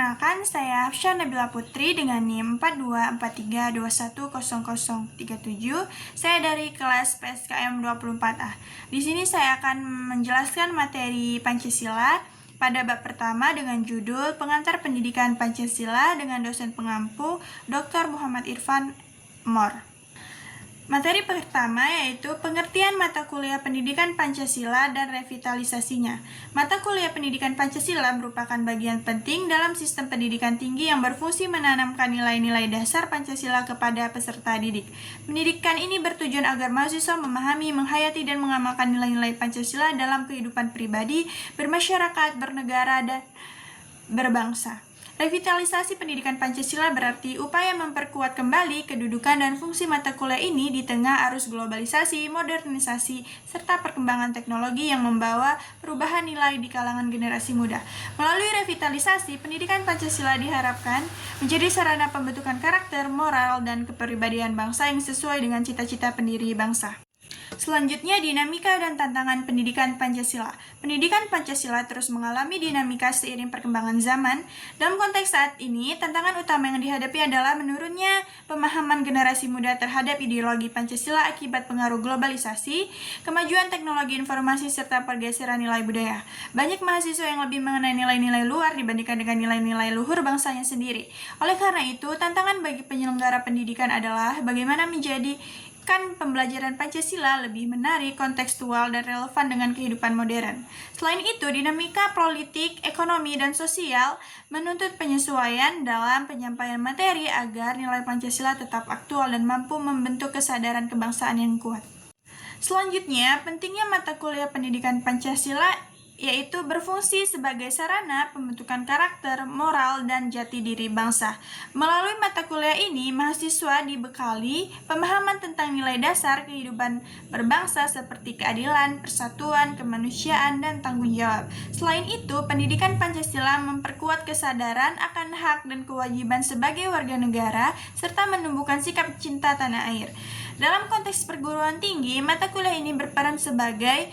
Perkenalkan, saya Hafsya Nabila Putri dengan NIM 4243210037. Saya dari kelas PSKM 24A. Di sini saya akan menjelaskan materi Pancasila pada bab pertama dengan judul Pengantar Pendidikan Pancasila dengan dosen pengampu Dr. Muhammad Irfan Mor. Materi pertama yaitu pengertian mata kuliah pendidikan Pancasila dan revitalisasinya. Mata kuliah pendidikan Pancasila merupakan bagian penting dalam sistem pendidikan tinggi yang berfungsi menanamkan nilai-nilai dasar Pancasila kepada peserta didik. Pendidikan ini bertujuan agar mahasiswa memahami, menghayati, dan mengamalkan nilai-nilai Pancasila dalam kehidupan pribadi, bermasyarakat, bernegara, dan berbangsa. Revitalisasi pendidikan Pancasila berarti upaya memperkuat kembali kedudukan dan fungsi mata kuliah ini di tengah arus globalisasi, modernisasi, serta perkembangan teknologi yang membawa perubahan nilai di kalangan generasi muda. Melalui revitalisasi, pendidikan Pancasila diharapkan menjadi sarana pembentukan karakter, moral, dan kepribadian bangsa yang sesuai dengan cita-cita pendiri bangsa. Selanjutnya, dinamika dan tantangan pendidikan Pancasila. Pendidikan Pancasila terus mengalami dinamika seiring perkembangan zaman. Dalam konteks saat ini, tantangan utama yang dihadapi adalah menurunnya pemahaman generasi muda terhadap ideologi Pancasila akibat pengaruh globalisasi, kemajuan teknologi informasi, serta pergeseran nilai budaya. Banyak mahasiswa yang lebih mengenai nilai-nilai luar dibandingkan dengan nilai-nilai luhur bangsanya sendiri. Oleh karena itu, tantangan bagi penyelenggara pendidikan adalah bagaimana menjadikan pembelajaran Pancasila lebih menarik, kontekstual, dan relevan dengan kehidupan modern. Selain itu, dinamika politik, ekonomi, dan sosial menuntut penyesuaian dalam penyampaian materi agar nilai Pancasila tetap aktual dan mampu membentuk kesadaran kebangsaan yang kuat. Selanjutnya, pentingnya mata kuliah pendidikan Pancasila yaitu berfungsi sebagai sarana pembentukan karakter, moral, dan jati diri bangsa. Melalui mata kuliah ini, mahasiswa dibekali pemahaman tentang nilai dasar kehidupan berbangsa seperti keadilan, persatuan, kemanusiaan, dan tanggung jawab. Selain itu, pendidikan Pancasila memperkuat kesadaran akan hak dan kewajiban sebagai warga negara, serta menumbuhkan sikap cinta tanah air. Dalam konteks perguruan tinggi, mata kuliah ini berperan sebagai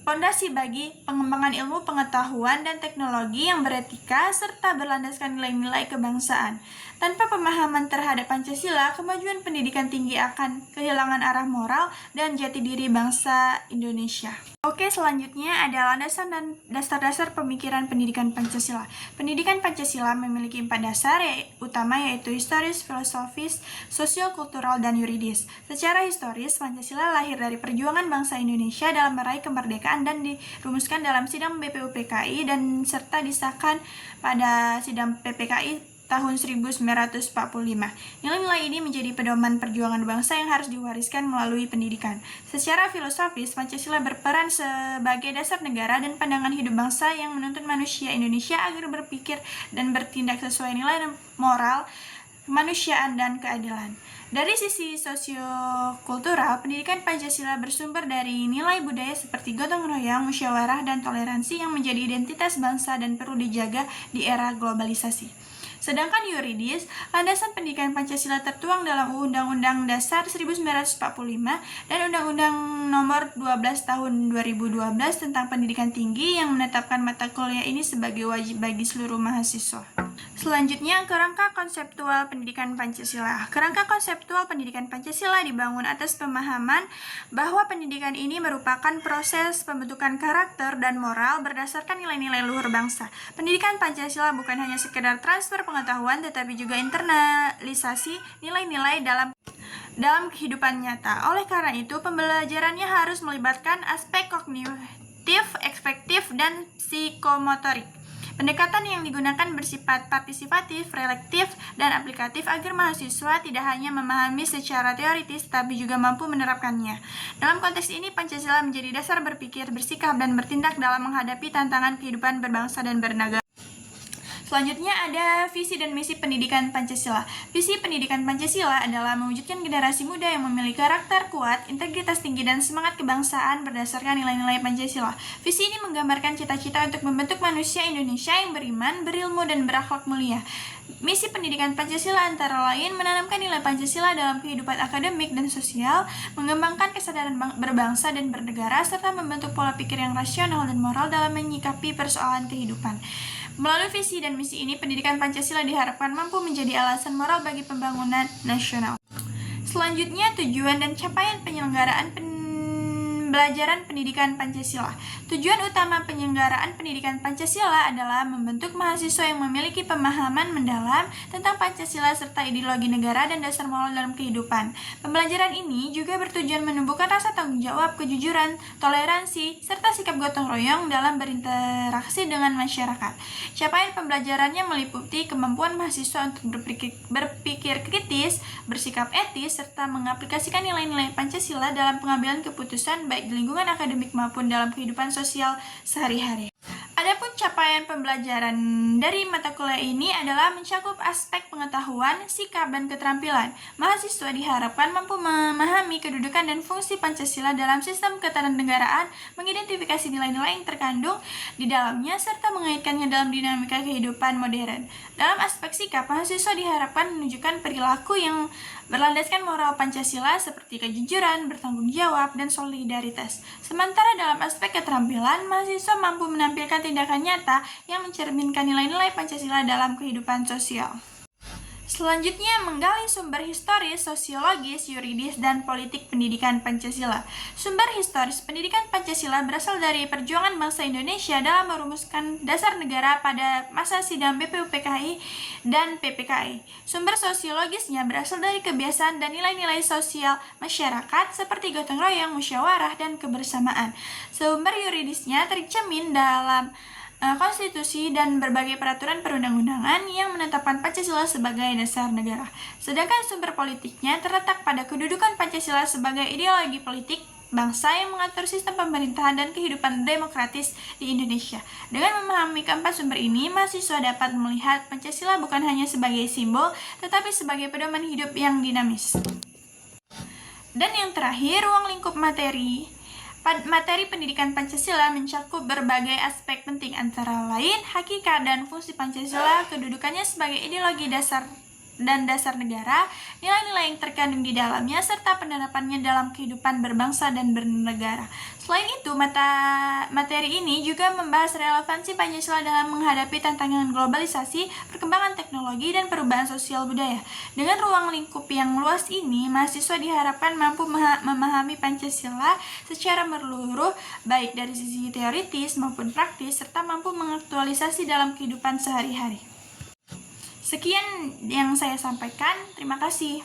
fondasi bagi pengembangan ilmu pengetahuan dan teknologi yang beretika serta berlandaskan nilai-nilai kebangsaan. Tanpa pemahaman terhadap Pancasila, kemajuan pendidikan tinggi akan kehilangan arah moral dan jati diri bangsa Indonesia. Oke, selanjutnya adalah landasan dan dasar-dasar pemikiran pendidikan Pancasila. Pendidikan Pancasila memiliki 4 dasar utama yaitu historis, filosofis, sosio-kultural, dan yuridis. Secara historis, Pancasila lahir dari perjuangan bangsa Indonesia dalam meraih kemerdekaan dan dirumuskan dalam sidang BPUPKI dan serta disahkan pada sidang PPKI tahun 1945. Nilai-nilai ini menjadi pedoman perjuangan bangsa yang harus diwariskan melalui pendidikan. Secara filosofis, Pancasila berperan sebagai dasar negara dan pandangan hidup bangsa yang menuntut manusia Indonesia agar berpikir dan bertindak sesuai nilai moral, kemanusiaan, dan keadilan. Dari sisi sosiokultural, pendidikan Pancasila bersumber dari nilai budaya seperti gotong royong, musyawarah, dan toleransi yang menjadi identitas bangsa dan perlu dijaga di era globalisasi. Sedangkan yuridis, landasan pendidikan Pancasila tertuang dalam Undang-Undang Dasar 1945 dan Undang-Undang Nomor 12 Tahun 2012 tentang Pendidikan Tinggi yang menetapkan mata kuliah ini sebagai wajib bagi seluruh mahasiswa. Selanjutnya, kerangka konseptual pendidikan Pancasila. Kerangka konseptual pendidikan Pancasila dibangun atas pemahaman bahwa pendidikan ini merupakan proses pembentukan karakter dan moral berdasarkan nilai-nilai luhur bangsa. Pendidikan Pancasila bukan hanya sekedar transfer pengetahuan, tetapi juga internalisasi nilai-nilai dalam kehidupan nyata. Oleh karena itu, pembelajarannya harus melibatkan aspek kognitif, afektif, dan psikomotorik. Pendekatan yang digunakan bersifat partisipatif, reflektif, dan aplikatif agar mahasiswa tidak hanya memahami secara teoritis, tapi juga mampu menerapkannya. Dalam konteks ini, Pancasila menjadi dasar berpikir, bersikap, dan bertindak dalam menghadapi tantangan kehidupan berbangsa dan bernegara. Selanjutnya ada visi dan misi pendidikan Pancasila. Visi pendidikan Pancasila adalah mewujudkan generasi muda yang memiliki karakter kuat, integritas tinggi, dan semangat kebangsaan berdasarkan nilai-nilai Pancasila. Visi ini menggambarkan cita-cita untuk membentuk manusia Indonesia yang beriman, berilmu, dan berakhlak mulia. Misi pendidikan Pancasila antara lain menanamkan nilai Pancasila dalam kehidupan akademik dan sosial, mengembangkan kesadaran berbangsa dan bernegara, serta membentuk pola pikir yang rasional dan moral dalam menyikapi persoalan kehidupan. Melalui visi dan misi ini, pendidikan Pancasila diharapkan mampu menjadi alasan moral bagi pembangunan nasional. Selanjutnya, tujuan dan capaian penyelenggaraan pembelajaran pendidikan Pancasila. Tujuan utama penyelenggaraan pendidikan Pancasila adalah membentuk mahasiswa yang memiliki pemahaman mendalam tentang Pancasila serta ideologi negara dan dasar moral dalam kehidupan. Pembelajaran ini juga bertujuan menumbuhkan rasa tanggung jawab, kejujuran, toleransi, serta sikap gotong royong dalam berinteraksi dengan masyarakat. Capaian pembelajarannya meliputi kemampuan mahasiswa untuk berpikir kritis, bersikap etis, serta mengaplikasikan nilai-nilai Pancasila dalam pengambilan keputusan baik di lingkungan akademik maupun dalam kehidupan sosial sehari-hari. Adapun capaian pembelajaran dari mata kuliah ini adalah mencakup aspek pengetahuan, sikap, dan keterampilan. Mahasiswa diharapkan mampu memahami kedudukan dan fungsi Pancasila dalam sistem ketatanegaraan, mengidentifikasi nilai-nilai yang terkandung di dalamnya, serta mengaitkannya dalam dinamika kehidupan modern. Dalam aspek sikap, mahasiswa diharapkan menunjukkan perilaku yang berlandaskan moral Pancasila seperti kejujuran, bertanggung jawab, dan solidaritas. Sementara dalam aspek keterampilan, mahasiswa mampu menampilkan tindakan nyata yang mencerminkan nilai-nilai Pancasila dalam kehidupan sosial. Selanjutnya, menggali sumber historis, sosiologis, yuridis, dan politik pendidikan Pancasila. Sumber historis pendidikan Pancasila berasal dari perjuangan bangsa Indonesia dalam merumuskan dasar negara pada masa sidang BPUPKI dan PPKI. Sumber sosiologisnya berasal dari kebiasaan dan nilai-nilai sosial masyarakat seperti gotong royong, musyawarah, dan kebersamaan. Sumber yuridisnya tercermin dalam konstitusi dan berbagai peraturan perundang-undangan yang menetapkan Pancasila sebagai dasar negara. Sedangkan sumber politiknya terletak pada kedudukan Pancasila sebagai ideologi politik bangsa yang mengatur sistem pemerintahan dan kehidupan demokratis di Indonesia. Dengan memahami keempat sumber ini, mahasiswa dapat melihat Pancasila bukan hanya sebagai simbol, tetapi sebagai pedoman hidup yang dinamis. Dan yang terakhir, ruang lingkup materi. Materi pendidikan Pancasila mencakup berbagai aspek penting antara lain hakikat dan fungsi Pancasila, kedudukannya sebagai ideologi dasar negara, nilai-nilai yang terkandung di dalamnya, serta penerapannya dalam kehidupan berbangsa dan bernegara. Selain itu, materi ini juga membahas relevansi Pancasila dalam menghadapi tantangan globalisasi, perkembangan teknologi, dan perubahan sosial budaya. Dengan ruang lingkup yang luas ini, mahasiswa diharapkan mampu memahami Pancasila secara menyeluruh, baik dari sisi teoritis maupun praktis, serta mampu mengaktualisasi dalam kehidupan sehari-hari. Sekian yang saya sampaikan, terima kasih.